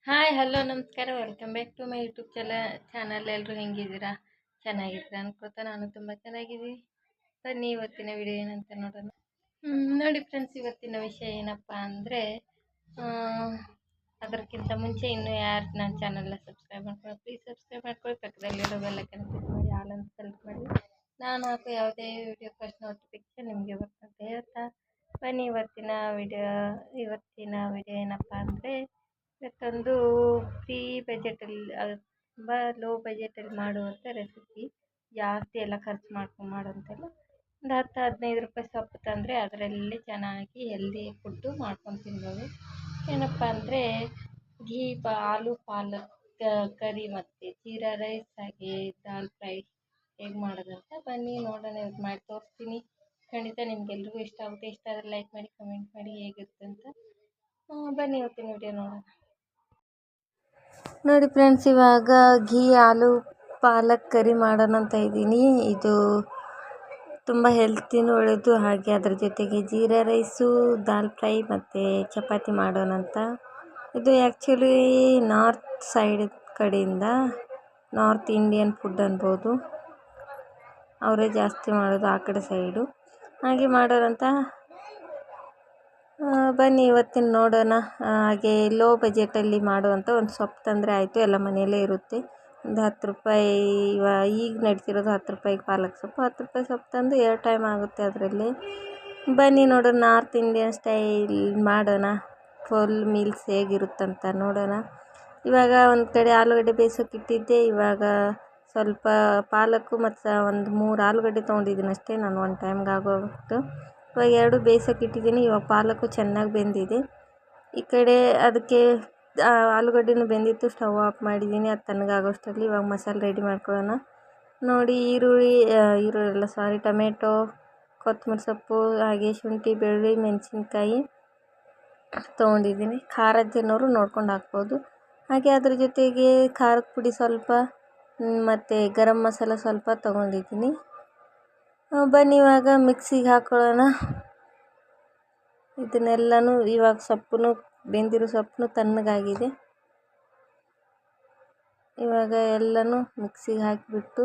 Hi hello ನಮಸ್ಕಾರ welcome back to my YouTube channel. ಎಲ್ಲರೂ ಹೆಂಗಿದ್ದೀರಾ? ಚೆನ್ನಾಗಿದ್ದೀರಾ ಅನ್ಕೋತಾ ನಾನು ತುಂಬ ಚೆನ್ನಾಗಿದ್ದೀನಿ. ಬನ್ನಿ ಇವತ್ತಿನ ವಿಡಿಯೋ ಏನಂತ ನೋಡೋಣ. ನೋಡಿ ಫ್ರೆಂಡ್ಸ್, ಇವತ್ತಿನ ವಿಷಯ ಏನಪ್ಪ ಅಂದರೆ, ಅದಕ್ಕಿಂತ ಮುಂಚೆ ಇನ್ನೂ ಯಾರು ನನ್ನ ಚಾನಲ್ನ ಸಬ್ಸ್ಕ್ರೈಬ್ ಮಾಡ್ಕೊಳ್ಳಿ, ಪ್ಲೀಸ್ ಸಬ್ಸ್ಕ್ರೈಬ್ ಮಾಡ್ಕೊಳ್ಳಿ. ಪಕ್ಕದಲ್ಲಿರೋ ಬೆಲ್ಲೈಕನ್ ಕ್ಲಿಕ್ ಮಾಡಿ, ಆಲ್ ಅಂತ ಸೆಲೆಕ್ಟ್ ಮಾಡಿ. ನಾನು ಹಾಕೋ ಯಾವುದೇ ವಿಡಿಯೋ ಫಸ್ಟ್ ನೋಟಿಫಿಕೇಶನ್ ನಿಮಗೆ ಬರ್ತಂತ ಹೇಳ್ತಾ ಬನ್ನಿ ಇವತ್ತಿನ ವಿಡಿಯೋ ಏನಪ್ಪ ಅಂದರೆ, ಇವತ್ತೊಂದು ಫ್ರೀ ಬಜೆಟಲ್ಲಿ ತುಂಬ ಲೋ ಬಜೆಟಲ್ಲಿ ಮಾಡುವಂಥ ರೆಸಿಪಿ. ಜಾಸ್ತಿ ಎಲ್ಲ ಖರ್ಚು ಮಾಡ್ಕೊಂಡು ಮಾಡುವಂತೆಲ್ಲ ಒಂದು 10-15 ರೂಪಾಯಿ ಸೊಪ್ಪು ತಂದರೆ ಅದರಲ್ಲಿ ಚೆನ್ನಾಗಿ ಹೆಲ್ದಿ ಫುಡ್ಡು ಮಾಡ್ಕೊಂಡು ತಿನ್ಬೋದು. ಏನಪ್ಪ ಅಂದರೆ, ಆಲೂ ಪಾಲಕ್ ಕರಿ ಮತ್ತು ಜೀರಾ ರೈಸ್ ಹಾಗೆ ದಾಲ್ ಫ್ರೈ ಹೇಗೆ ಮಾಡೋದಂತ ಬನ್ನಿ ನೋಡೋಣ. ಇವತ್ತು ಮಾಡಿ ತೋರಿಸ್ತೀನಿ. ಖಂಡಿತ ನಿಮಗೆಲ್ರಿಗೂ ಇಷ್ಟ ಆಗುತ್ತೆ. ಇಷ್ಟ ಆದರೆ ಲೈಕ್ ಮಾಡಿ, ಕಮೆಂಟ್ ಮಾಡಿ ಹೇಗಿರುತ್ತೆ ಅಂತ. ಬನ್ನಿ ಇವತ್ತಿನ ವಿಡಿಯೋ ನೋಡೋಣ. ನೋಡಿ ಫ್ರೆಂಡ್ಸ್, ಇವಾಗ ಆಲೂ ಪಾಲಕ್ ಕರಿ ಮಾಡೋಣ ಅಂತ ಇದ್ದೀನಿ. ಇದು ತುಂಬ ಹೆಲ್ತಿನೂ ಒಳ್ಳೆಯದು, ಹಾಗೆ ಅದ್ರ ಜೊತೆಗೆ ಜೀರಾ ರೈಸು, ದಾಲ್ ಫ್ರೈ ಮತ್ತು ಚಪಾತಿ ಮಾಡೋಣ ಅಂತ. ಇದು ಆ್ಯಕ್ಚುಲಿ ನಾರ್ತ್ ಸೈಡ್ ಕಡೆಯಿಂದ, ನಾರ್ತ್ ಇಂಡಿಯನ್ ಫುಡ್ ಅನ್ಬೋದು, ಅವರೇ ಜಾಸ್ತಿ ಮಾಡೋದು ಆ ಕಡೆ ಸೈಡು. ಹಾಗೆ ಮಾಡೋರಂತ ಬನ್ನಿ ಇವತ್ತಿನ ನೋಡೋಣ. ಹಾಗೆ ಲೋ ಬಜೆಟಲ್ಲಿ ಮಾಡುವಂಥ ಒಂದು ಸೊಪ್ಪು ತಂದರೆ ಆಯಿತು, ಎಲ್ಲ ಮನೆಯಲ್ಲೇ ಇರುತ್ತೆ. ಒಂದು 10 ರೂಪಾಯಿ, ಈಗ ನಡೀತಿರೋದು 10 ರೂಪಾಯಿಗೆ ಪಾಲಕ್ ಸೊಪ್ಪು. 10 ರೂಪಾಯಿ ಸೊಪ್ಪು ತಂದು 2 ಟೈಮ್ ಆಗುತ್ತೆ ಅದರಲ್ಲಿ. ಬನ್ನಿ ನೋಡೋಣ, ನಾರ್ತ್ ಇಂಡಿಯನ್ ಸ್ಟೈಲ್ ಮಾಡೋಣ. ಫುಲ್ ಮೀಲ್ಸ್ ಹೇಗಿರುತ್ತಂತ ನೋಡೋಣ. ಇವಾಗ ಒಂದು ಕಡೆ ಆಲೂಗಡ್ಡೆ ಬೇಯಿಸೋಕೆ ಇಟ್ಟಿದ್ದೆ. ಇವಾಗ ಸ್ವಲ್ಪ ಪಾಲಕ್ಕು ಮತ್ತು ಒಂದು 3 ಆಲೂಗಡ್ಡೆ ತೊಗೊಂಡಿದ್ದೀನಿ ಅಷ್ಟೇ ನಾನು, ಒಂದು ಟೈಮ್ಗೆ ಆಗೋಷ್ಟು. ಇವಾಗ 2 ಬೇಯಿಸೋಕೆ ಇಟ್ಟಿದ್ದೀನಿ. ಇವಾಗ ಪಾಲಕ್ಕು ಚೆನ್ನಾಗಿ ಬೆಂದಿದೆ. ಈ ಕಡೆ ಅದಕ್ಕೆ ಆಲೂಗಡ್ಡೆನೂ ಬೆಂದಿತ್ತು, ಸ್ಟವ್ ಆಫ್ ಮಾಡಿದ್ದೀನಿ. ಅದು ತಣ್ಣಗಾಗೋಷ್ಟರಲ್ಲಿ ಇವಾಗ ಮಸಾಲೆ ರೆಡಿ ಮಾಡ್ಕೊಳ್ಳೋಣ. ನೋಡಿ, ಟೊಮೆಟೊ, ಕೊತ್ತಂಬರಿ ಸೊಪ್ಪು, ಹಾಗೆ ಶುಂಠಿ, ಬೆಳ್ಳುಳ್ಳಿ, ಮೆಣಸಿನ್ಕಾಯಿ ತೊಗೊಂಡಿದ್ದೀನಿ. ಖಾರದ ಜನರು ನೋಡ್ಕೊಂಡು ಹಾಕ್ಬೋದು. ಹಾಗೆ ಅದ್ರ ಜೊತೆಗೆ ಖಾರದ ಪುಡಿ ಸ್ವಲ್ಪ ಮತ್ತು ಗರಂ ಮಸಾಲ ಸ್ವಲ್ಪ ತೊಗೊಂಡಿದ್ದೀನಿ. ಬನ್ನಿ ಇವಾಗ ಮಿಕ್ಸಿಗೆ ಹಾಕ್ಕೊಳ್ಳೋಣ ಇದನ್ನೆಲ್ಲನೂ. ಇವಾಗ ಬೆಂದಿರೋ ಸೊಪ್ಪು ತಣ್ಣಗಾಗಿದೆ. ಇವಾಗ ಎಲ್ಲನೂ ಮಿಕ್ಸಿಗೆ ಹಾಕಿಬಿಟ್ಟು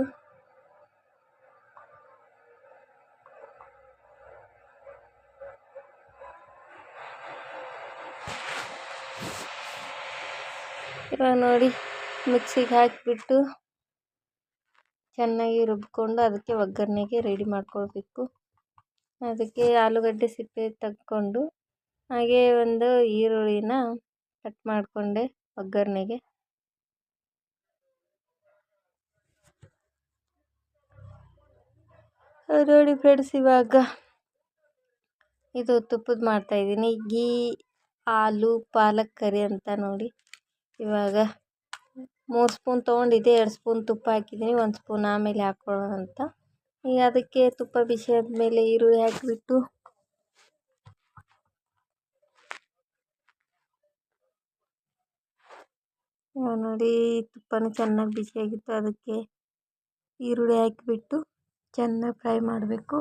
ಇವಾಗ ನೋಡಿ, ಮಿಕ್ಸಿಗೆ ಹಾಕಿಬಿಟ್ಟು ಚೆನ್ನಾಗಿ ರುಬ್ಕೊಂಡು ಅದಕ್ಕೆ ಒಗ್ಗರಣೆಗೆ ರೆಡಿ ಮಾಡ್ಕೊಳ್ಬೇಕು. ಅದಕ್ಕೆ ಆಲೂಗಡ್ಡೆ ಸಿಪ್ಪೆ ತೆಗೆದುಕೊಂಡು, ಹಾಗೆ ಒಂದು ಈರುಳ್ಳಿನ ಕಟ್ ಮಾಡಿಕೊಂಡೆ ಒಗ್ಗರಣೆಗೆ. ನೋಡಿ ಫ್ರೆಂಡ್ಸ್, ಇವಾಗ ಇದು ತುಪ್ಪದ ಮಾಡ್ತಾಯಿದ್ದೀನಿ. ಆಲೂ ಪಾಲಕ್ ಕರಿ ಅಂತ ನೋಡಿ. ಇವಾಗ 3 ಸ್ಪೂನ್ ತೊಗೊಂಡಿದ್ದೆ, 2 ಸ್ಪೂನ್ ತುಪ್ಪ ಹಾಕಿದ್ದೀನಿ, 1 ಸ್ಪೂನ್ ಆಮೇಲೆ ಹಾಕ್ಕೊಳ್ಳೋಣ ಅಂತ. ಈಗ ಅದಕ್ಕೆ ತುಪ್ಪ ಬಿಸಿ ಆದಮೇಲೆ ಈರುಳ್ಳಿ ಹಾಕಿಬಿಟ್ಟು ನೋಡಿ, ತುಪ್ಪನೂ ಚೆನ್ನಾಗಿ ಬಿಸಿಯಾಗಿತ್ತು. ಅದಕ್ಕೆ ಈರುಳ್ಳಿ ಹಾಕಿಬಿಟ್ಟು ಚೆನ್ನಾಗಿ ಫ್ರೈ ಮಾಡಬೇಕು.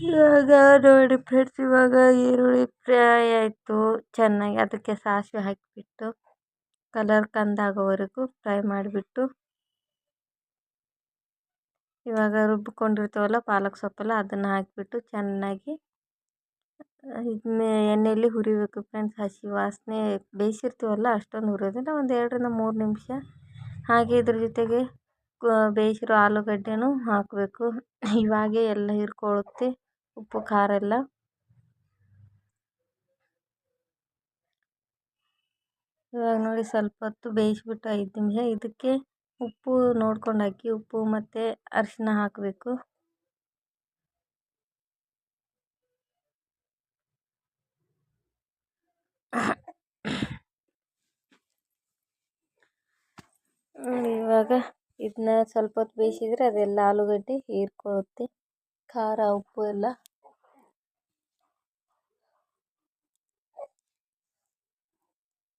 ಇವಾಗ ನೋಡಿ ಫ್ರೆಂಡ್ಸ್, ಇವಾಗ ಈರುಳ್ಳಿ ಫ್ರೈ ಆಯಿತು ಚೆನ್ನಾಗಿ. ಅದಕ್ಕೆ ಸಾಸಿವೆ ಹಾಕಿಬಿಟ್ಟು ಕಲರ್ ಕಂದಾಗೋವರೆಗೂ ಫ್ರೈ ಮಾಡಿಬಿಟ್ಟು, ಇವಾಗ ರುಬ್ಬಿಕೊಂಡಿರ್ತೀವಲ್ಲ ಪಾಲಕ್ ಸೊಪ್ಪೆಲ್ಲ, ಅದನ್ನು ಹಾಕಿಬಿಟ್ಟು ಚೆನ್ನಾಗಿ ಎಣ್ಣೆಯಲ್ಲಿ ಹುರಿಬೇಕು ಫ್ರೆಂಡ್ಸ್. ಹಸಿ ವಾಸನೆ, ಬೇಯಿಸಿರ್ತೀವಲ್ಲ ಅಷ್ಟೊಂದು ಹುರಿಯೋದಿಲ್ಲ, ಒಂದು 2-3 ನಿಮಿಷ. ಹಾಗೆ ಇದ್ರ ಜೊತೆಗೆ ಬೇಯಿಸಿರೋ ಆಲೂಗಡ್ಡೆನೂ ಹಾಕಬೇಕು. ಇವಾಗೇ ಎಲ್ಲ ಹೀರ್ಕೊಳ್ಳುತ್ತೆ ಉಪ್ಪು ಖಾರ ಎಲ್ಲ. ಇವಾಗ ನೋಡಿ, ಸ್ವಲ್ಪ ಹೊತ್ತು ಬೇಯಿಸ್ಬಿಟ್ಟು 5 ನಿಮಿಷ ಇದಕ್ಕೆ ಉಪ್ಪು ನೋಡ್ಕೊಂಡು ಹಾಕಿ. ಉಪ್ಪು ಮತ್ತು ಅರಿಶಿನ ಹಾಕಬೇಕು. ಇವಾಗ ಇದನ್ನ ಸ್ವಲ್ಪ ಹೊತ್ತು ಬೇಯಿಸಿದರೆ ಅದೆಲ್ಲ ಆಲೂಗಡ್ಡೆ ಹೀರ್ಕೊಳ್ಳುತ್ತೆ ಖಾರ ಉಪ್ಪು ಎಲ್ಲ.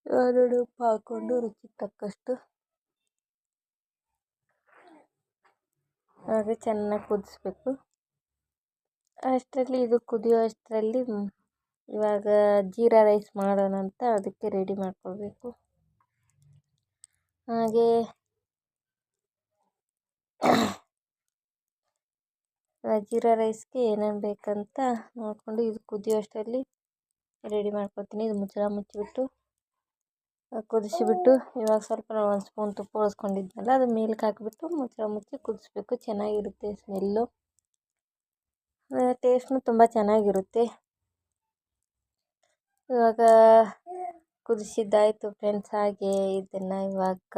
ನೋಡಿ, ಉಪ್ಪು ಹಾಕ್ಕೊಂಡು ರುಚಿಗೆ ತಕ್ಕಷ್ಟು ಹಾಗೆ ಚೆನ್ನಾಗಿ ಕುದಿಸ್ಬೇಕು. ಅಷ್ಟರಲ್ಲಿ ಇದು ಕುದಿಯೋ ಅಷ್ಟರಲ್ಲಿ ಇವಾಗ ಜೀರಾ ರೈಸ್ ಮಾಡೋಣ ಅಂತ ಅದಕ್ಕೆ ರೆಡಿ ಮಾಡ್ಕೊಳ್ಬೇಕು. ಹಾಗೆ ಜೀರಾ ರೈಸ್ಗೆ ಏನೇನು ಬೇಕಂತ ನೋಡಿಕೊಂಡು ಇದು ಕುದಿಯೋಷ್ಟರಲ್ಲಿ ರೆಡಿ ಮಾಡ್ಕೊಳ್ತೀನಿ. ಇದು ಮುಚ್ಚಿಬಿಟ್ಟು ಕುದಿಸಿಬಿಟ್ಟು ಇವಾಗ ಸ್ವಲ್ಪ ಒಂದು ಸ್ಪೂನ್ ತುಪ್ಪ ಉಳಿಸ್ಕೊಂಡಿದ್ನಲ್ಲ ಅದು ಮೇಲಕ್ಕೆ ಹಾಕಿಬಿಟ್ಟು ಮುಚ್ಚಿ ಕುದಿಸ್ಬೇಕು. ಚೆನ್ನಾಗಿರುತ್ತೆ ಸ್ಮೆಲ್ಲು, ಟೇಸ್ಟ್ನು ತುಂಬ ಚೆನ್ನಾಗಿರುತ್ತೆ. ಇವಾಗ ಕುದಿಸಿದ್ದಾಯಿತು ಫ್ರೆಂಡ್ಸ್. ಹಾಗೆ ಇದನ್ನು ಇವಾಗ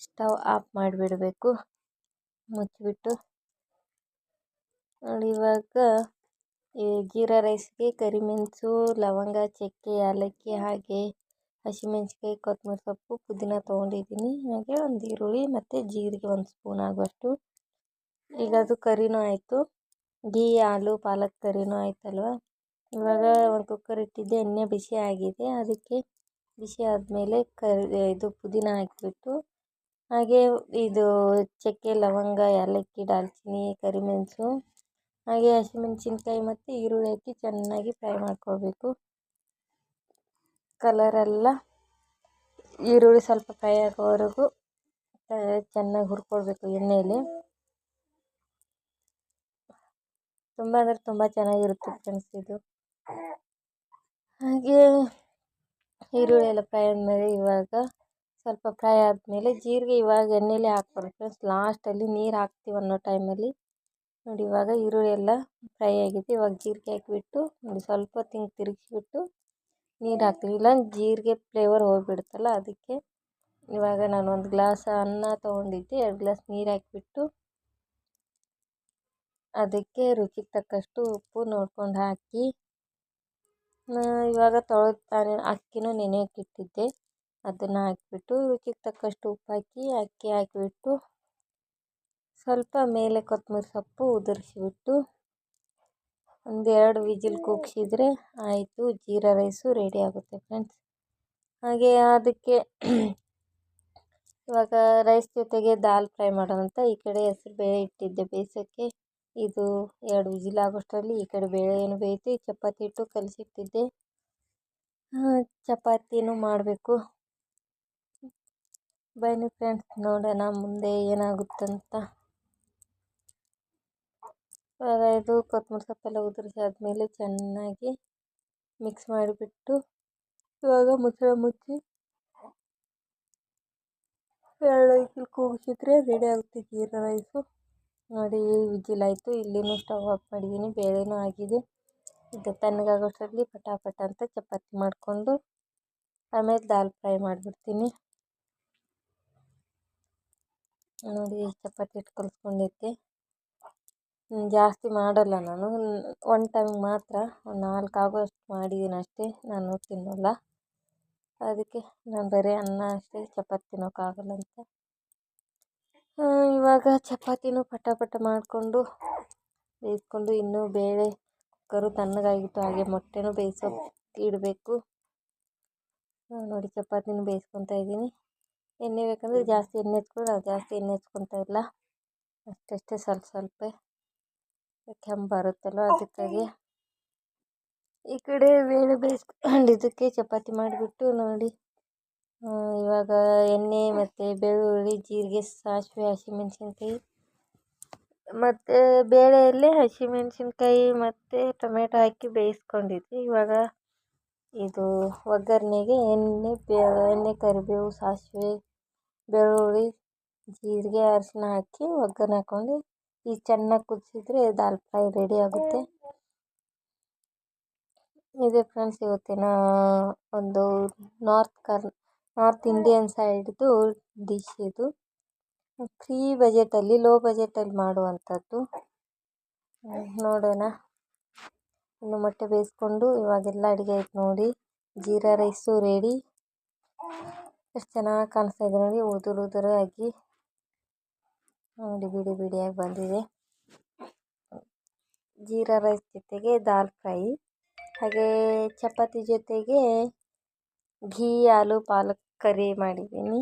ಸ್ಟವ್ ಆಫ್ ಮಾಡಿಬಿಡಬೇಕು ಮುಚ್ಚಿಬಿಟ್ಟು. ನೋಡಿ ಇವಾಗ ಈ ಜೀರಾ ರೈಸ್ಗೆ ಕರಿಮೆಣಸು, ಲವಂಗ, ಚಕ್ಕೆ, ಏಲಕ್ಕಿ ಹಾಗೆ ಹಸಿಮೆಣಸಿನ್ಕಾಯಿ, ಕೊತ್ತಂಬರಿ ಸೊಪ್ಪು, ಪುದೀನ ತೊಗೊಂಡಿದ್ದೀನಿ. ಹಾಗೆ ಒಂದು ಈರುಳ್ಳಿ ಮತ್ತು ಜೀರಿಗೆ 1 ಸ್ಪೂನ್ ಆಗುವಷ್ಟು. ಈಗ ಅದು ಕರಿನೂ ಆಯಿತು, ಘೀ ಆಲೂ ಪಾಲಕ್ ಕರಿನೂ ಆಯ್ತಲ್ವ. ಇವಾಗ ಒಂದು ಕುಕ್ಕರ್ ಇಟ್ಟಿದ್ದೆ, ಎಣ್ಣೆ ಬಿಸಿ ಆಗಿದೆ. ಅದಕ್ಕೆ ಬಿಸಿ ಆದಮೇಲೆ ಇದು ಪುದೀನ ಹಾಕಿಬಿಟ್ಟು ಹಾಗೆ ಇದು ಚಕ್ಕೆ, ಲವಂಗ, ಏಲಕ್ಕಿ, ದಾಲ್ಚಿನ್ನಿ, ಕರಿಮೆಣಸು ಹಾಗೆ ಹಸಿಮೆಣಸಿನ್ಕಾಯಿ ಮತ್ತು ಈರುಳ್ಳಿ ಹಾಕಿ ಚೆನ್ನಾಗಿ ಫ್ರೈ ಮಾಡ್ಕೊಳ್ಬೇಕು. ಕಲರೆಲ್ಲ ಈರುಳ್ಳಿ ಸ್ವಲ್ಪ ಫ್ರೈ ಆಗೋವರೆಗೂ ಚೆನ್ನಾಗಿ ಹುರ್ಕೊಳ್ಬೇಕು ಎಣ್ಣೆಯಲ್ಲಿ. ತುಂಬ ಅಂದರೆ ತುಂಬ ಚೆನ್ನಾಗಿರುತ್ತೆ ಫ್ರೆಂಡ್ಸ್ ಇದು. ಹಾಗೆ ಈರುಳ್ಳಿ ಎಲ್ಲ ಫ್ರೈ ಆದಮೇಲೆ ಇವಾಗ ಸ್ವಲ್ಪ ಫ್ರೈ ಆದಮೇಲೆ ಜೀರಿಗೆ ಇವಾಗ ಎಣ್ಣೆಯಲ್ಲಿ ಹಾಕ್ಬಾರ್ದು ಫ್ರೆಂಡ್ಸ್, ಲಾಸ್ಟಲ್ಲಿ ನೀರು ಹಾಕ್ತೀವಿ ಅನ್ನೋ ಟೈಮಲ್ಲಿ. ನೋಡಿ ಇವಾಗ ಈರುಳ್ಳಿ ಎಲ್ಲ ಫ್ರೈ ಆಗಿದೆ. ಇವಾಗ ಜೀರಿಗೆ ಹಾಕಿಬಿಟ್ಟು ನೋಡಿ ಸ್ವಲ್ಪ ಹೊತ್ತು ತಿರುಗಿಸ್ಬಿಟ್ಟು ನೀರು ಹಾಕ್ತೀವಿ, ಇಲ್ಲ ಜೀರಿಗೆ ಫ್ಲೇವರ್ ಹೋಗಿಬಿಡುತ್ತಲ್ಲ. ಅದಕ್ಕೆ ಇವಾಗ ನಾನು 1 ಗ್ಲಾಸ್ ಅನ್ನ ತೊಗೊಂಡಿದ್ದೆ, 2 ಗ್ಲಾಸ್ ನೀರು ಹಾಕಿಬಿಟ್ಟು ಅದಕ್ಕೆ ರುಚಿಗೆ ತಕ್ಕಷ್ಟು ಉಪ್ಪು ನೋಡ್ಕೊಂಡು ಹಾಕಿ, ಇವಾಗ ತೊಳೆದು ಅಕ್ಕಿನೂ ನೆನೆಯೋಕ್ಕಿಟ್ಟಿದ್ದೆ, ಅದನ್ನು ಹಾಕಿಬಿಟ್ಟು ರುಚಿಗೆ ತಕ್ಕಷ್ಟು ಉಪ್ಪು ಹಾಕಿ ಅಕ್ಕಿ ಹಾಕಿಬಿಟ್ಟು ಸ್ವಲ್ಪ ಮೇಲೆ ಕೊತ್ತಂಬರಿ ಸೊಪ್ಪು ಉದುರಿಸಿಬಿಟ್ಟು 1-2 ವಿಜಿಲ್ ಕೂಗಿಸಿದ್ರೆ ಆಯಿತು, ಜೀರಾ ರೈಸು ರೆಡಿ ಆಗುತ್ತೆ ಫ್ರೆಂಡ್ಸ್. ಹಾಗೆ ಅದಕ್ಕೆ ಇವಾಗ ರೈಸ್ ಜೊತೆಗೆ ದಾಲ್ ಫ್ರೈ ಮಾಡೋಣ ಅಂತ ಈ ಕಡೆ ಹೆಸರುಬೇಳೆ ಇಟ್ಟಿದ್ದೆ ಬೇಯಿಸೋಕ್ಕೆ. ಇದು 2 ವಿಜಿಲ್ ಆಗೋಷ್ಟರಲ್ಲಿ ಈ ಕಡೆ ಬೇಳೆ ಏನು ಬೇಯಿತು. ಚಪಾತಿ ಹಿಟ್ಟು ಕಲಸಿಟ್ಟಿದ್ದೆ, ಚಪಾತಿನೂ ಮಾಡಬೇಕು. ಬನ್ನಿ ಫ್ರೆಂಡ್ಸ್ ನೋಡೋಣ ಮುಂದೆ ಏನಾಗುತ್ತಂತ. ಇವಾಗ ಇದು ಕೊತ್ತಂಬರಿ ಸೊಪ್ಪೆಲ್ಲ ಉದುರಿಸಿ ಆದಮೇಲೆ ಚೆನ್ನಾಗಿ ಮಿಕ್ಸ್ ಮಾಡಿಬಿಟ್ಟು ಇವಾಗ ಮುಚ್ಚಿ 2 ವಿಜಿಲ್ ಕೂಗಿಸಿದ್ರೆ ರೆಡಿ ಆಗುತ್ತೆ ಜೀರಾ ರೈಸು. ನೋಡಿ ವಿಜಿಲ್ ಆಯಿತು, ಇಲ್ಲಿನೂ ಸ್ಟವ್ ಆಫ್ ಮಾಡಿದ್ದೀನಿ, ಬೇಳೆನೂ ಆಗಿದೆ. ಇದು ತಣ್ಣಗಾಗೋಷ್ಟರಲ್ಲಿ ಪಟಾಪಟ ಅಂತ ಚಪಾತಿ ಮಾಡಿಕೊಂಡು ಆಮೇಲೆ ದಾಲ್ ಫ್ರೈ ಮಾಡಿಬಿಡ್ತೀನಿ. ನೋಡಿ ಚಪಾತಿ ಹಿಟ್ಟು ಕಲಿಸ್ಕೊಂಡಿದ್ದೆ, ಜಾಸ್ತಿ ಮಾಡಲ್ಲ ನಾನು, 1 ಟೈಮ್ ಮಾತ್ರ 4 ಆಗೋಷ್ಟು ಮಾಡಿದ್ದೀನಿ ಅಷ್ಟೇ. ನಾನು ತಿನ್ನಲ್ಲ, ಅದಕ್ಕೆ ನಾನು ಬರೀ ಅನ್ನ ಅಷ್ಟೇ, ಚಪಾತಿ ತಿನ್ನೋಕ್ಕಾಗಲ್ಲ ಅಂತ. ಇವಾಗ ಚಪಾತಿನೂ ಪಟಾಪಟ ಮಾಡಿಕೊಂಡು ಬೇಯಿಸ್ಕೊಂಡು ಇನ್ನೂ ಬೇಳೆ ಕುಕ್ಕರು ತಣ್ಣಗಾಗಿತ್ತು. ಹಾಗೆ ಮೊಟ್ಟೆನೂ ಬೇಯಿಸೋಕೆ ಇಡಬೇಕು. ನೋಡಿ ಚಪಾತಿನೂ ಬೇಯಿಸ್ಕೊತಾ ಇದ್ದೀನಿ. ಎಣ್ಣೆ ಬೇಕಂದರೆ ಜಾಸ್ತಿ ಎಣ್ಣೆ ಹಚ್ಕೊಂಡು, ನಾವು ಜಾಸ್ತಿ ಎಣ್ಣೆ ಹಚ್ಕೊತಾ ಇಲ್ಲ, ಅಷ್ಟೇ ಸ್ವಲ್ಪ ಕೆಂಪು ಬರುತ್ತಲ್ಲ ಅದಕ್ಕಾಗಿ. ಈ ಕಡೆ ಬೇಳೆ ಬೇಯಿಸ್ಕೊಂಡಿದ್ದಕ್ಕೆ ಚಪಾತಿ ಮಾಡಿಬಿಟ್ಟು ನೋಡಿ ಇವಾಗ ಎಣ್ಣೆ ಮತ್ತು ಬೆಳ್ಳುಳ್ಳಿ, ಜೀರಿಗೆ, ಸಾಸಿವೆ, ಹಸಿಮೆಣಸಿನ್ಕಾಯಿ ಮತ್ತು ಬೇಳೆಯಲ್ಲಿ ಹಸಿಮೆಣಸಿನ್ಕಾಯಿ ಮತ್ತು ಟೊಮೆಟೊ ಹಾಕಿ ಬೇಯಿಸ್ಕೊಂಡಿದ್ವಿ. ಇವಾಗ ಇದು ಒಗ್ಗರಣೆಗೆ ಎಣ್ಣೆ, ಕರಿಬೇವು, ಸಾಸಿವೆ, ಬೆಳ್ಳುಳ್ಳಿ, ಜೀರಿಗೆ, ಅರಿಶಿನ ಹಾಕಿ ಒಗ್ಗರಣೆ ಹಾಕ್ಕೊಂಡು ಈಗ ಚೆನ್ನಾಗಿ ಕುದಿಸಿದ್ರೆ ದಾಲ್ ಫ್ರೈ ರೆಡಿ ಆಗುತ್ತೆ. ಇದೆ ಫ್ರೆಂಡ್ಸ್ ಇವತ್ತಿನ ಒಂದು ನಾರ್ತ್ ಇಂಡಿಯನ್ ಸೈಡ್ದು ಡಿಶ್ ಇದು. ಫ್ರೀ ಬಜೆಟಲ್ಲಿ, ಲೋ ಬಜೆಟಲ್ಲಿ ಮಾಡುವಂಥದ್ದು. ನೋಡೋಣ. ಇನ್ನು ಮೊಟ್ಟೆ ಬೇಯಿಸ್ಕೊಂಡು ಇವಾಗೆಲ್ಲ ಅಡುಗೆ ಆಯ್ತು ನೋಡಿ. Jeera rice ready. ಎಷ್ಟು ಚೆನ್ನಾಗಿ ಕಾಣಿಸ್ತಾ ಇದೆ ನೋಡಿ, ಉದುರಾಗಿ ನೋಡಿ, ಬಿಡಿಯಾಗಿ ಬಂದಿದೆ. ಜೀರಾ ರೈಸ್ ಜೊತೆಗೆ ದಾಲ್ ಫ್ರೈ, ಹಾಗೆ ಚಪಾತಿ ಜೊತೆಗೆ ಘೀ ಆಲೂ ಪಾಲಕ್ ಕರಿ ಮಾಡಿದ್ದೀನಿ.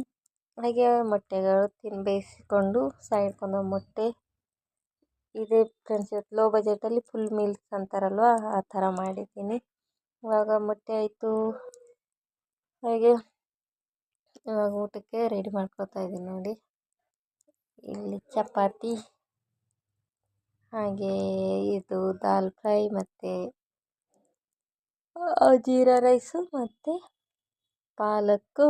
ಹಾಗೆ ಮೊಟ್ಟೆಗಳು ಬೇಯಿಸಿಕೊಂಡು ಸೈಡ್ಗೊಂದು ಮೊಟ್ಟೆ ಇದೇ ಫ್ರೆಂಡ್ಸ್ ಇವತ್ತು ಲೋ ಬಜೆಟಲ್ಲಿ ಫುಲ್ ಮೀಲ್ಸ್ ಅಂತಾರಲ್ವ ಆ ಥರ ಮಾಡಿದ್ದೀನಿ. ಇವಾಗ ಮೊಟ್ಟೆ ಆಯಿತು. ಹಾಗೆ ಇವಾಗ ಊಟಕ್ಕೆ ರೆಡಿ ಮಾಡ್ಕೊತಾ ಇದ್ದೀನಿ ನೋಡಿ. ಇಲ್ಲಿ ಚಪಾತಿ, ಹಾಗೆ ಇದು ದಾಲ್ ಫ್ರೈ ಮತ್ತು ಜೀರಾ ರೈಸು ಮತ್ತು ಪಾಲಕ್ಕು,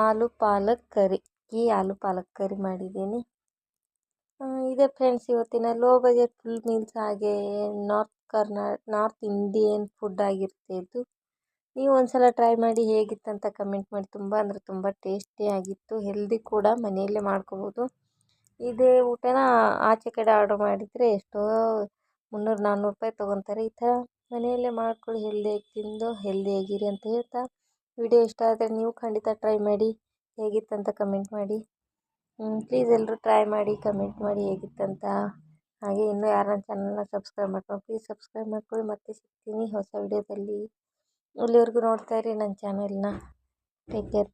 ಆಲೂ ಪಾಲಕ್ ಕರಿ, ಈ ಆಲೂ ಪಾಲಕ್ ಕರಿ ಮಾಡಿದ್ದೀನಿ. ಇದೇ ಫ್ರೆಂಡ್ಸ್ ಇವತ್ತಿನ ಲೋ ಬಜೆಟ್ ಫುಲ್ ಮೀಲ್ಸ್. ಹಾಗೆ ನಾರ್ತ್ ಇಂಡಿಯನ್ ಫುಡ್ ಆಗಿರುತ್ತೆ ಇದು. ನೀವು ಒಂದ್ಸಲ ಟ್ರೈ ಮಾಡಿ ಹೇಗಿತ್ತಂತ ಕಮೆಂಟ್ ಮಾಡಿ. ತುಂಬ ಅಂದರೆ ತುಂಬ ಟೇಸ್ಟಿಯಾಗಿತ್ತು, ಹೆಲ್ದಿ ಕೂಡ, ಮನೆಯಲ್ಲೇ ಮಾಡ್ಕೋಬೋದು. ಇದೇ ಊಟನ ಆಚೆ ಕಡೆ ಆರ್ಡರ್ ಮಾಡಿದರೆ ಎಷ್ಟೋ 300-400 ರೂಪಾಯಿ ತೊಗೊತಾರೆ. ಈ ಥರ ಮನೆಯಲ್ಲೇ ಮಾಡ್ಕೊಳ್ಳಿ, ಹೆಲ್ದಿಯಾಗಿ ತಿಂದು ಹೆಲ್ದಿಯಾಗಿರಿ ಅಂತ ಹೇಳ್ತಾ, ವಿಡಿಯೋ ಇಷ್ಟ ಆದರೆ ನೀವು ಖಂಡಿತ ಟ್ರೈ ಮಾಡಿ, ಹೇಗಿತ್ತಂತ ಕಮೆಂಟ್ ಮಾಡಿ. ಪ್ಲೀಸ್ ಎಲ್ಲರೂ ಟ್ರೈ ಮಾಡಿ, ಕಮೆಂಟ್ ಮಾಡಿ ಹೇಗಿತ್ತಂತ. ಹಾಗೆ ಇನ್ನೂ ಯಾರು ನನ್ನ ಚಾನಲ್ನ ಸಬ್ಸ್ಕ್ರೈಬ್ ಮಾಡ್ಕೊಂಡು ಪ್ಲೀಸ್ ಸಬ್ಸ್ಕ್ರೈಬ್ ಮಾಡ್ಕೊಳ್ಳಿ. ಮತ್ತೆ ಸಿಗ್ತೀನಿ ಹೊಸ ವಿಡಿಯೋದಲ್ಲಿ. ಅಲ್ಲಿವರೆಗೂ ನೋಡ್ತಾ ಇರಿ ನನ್ನ ಚಾನೆಲ್ನ. Take care.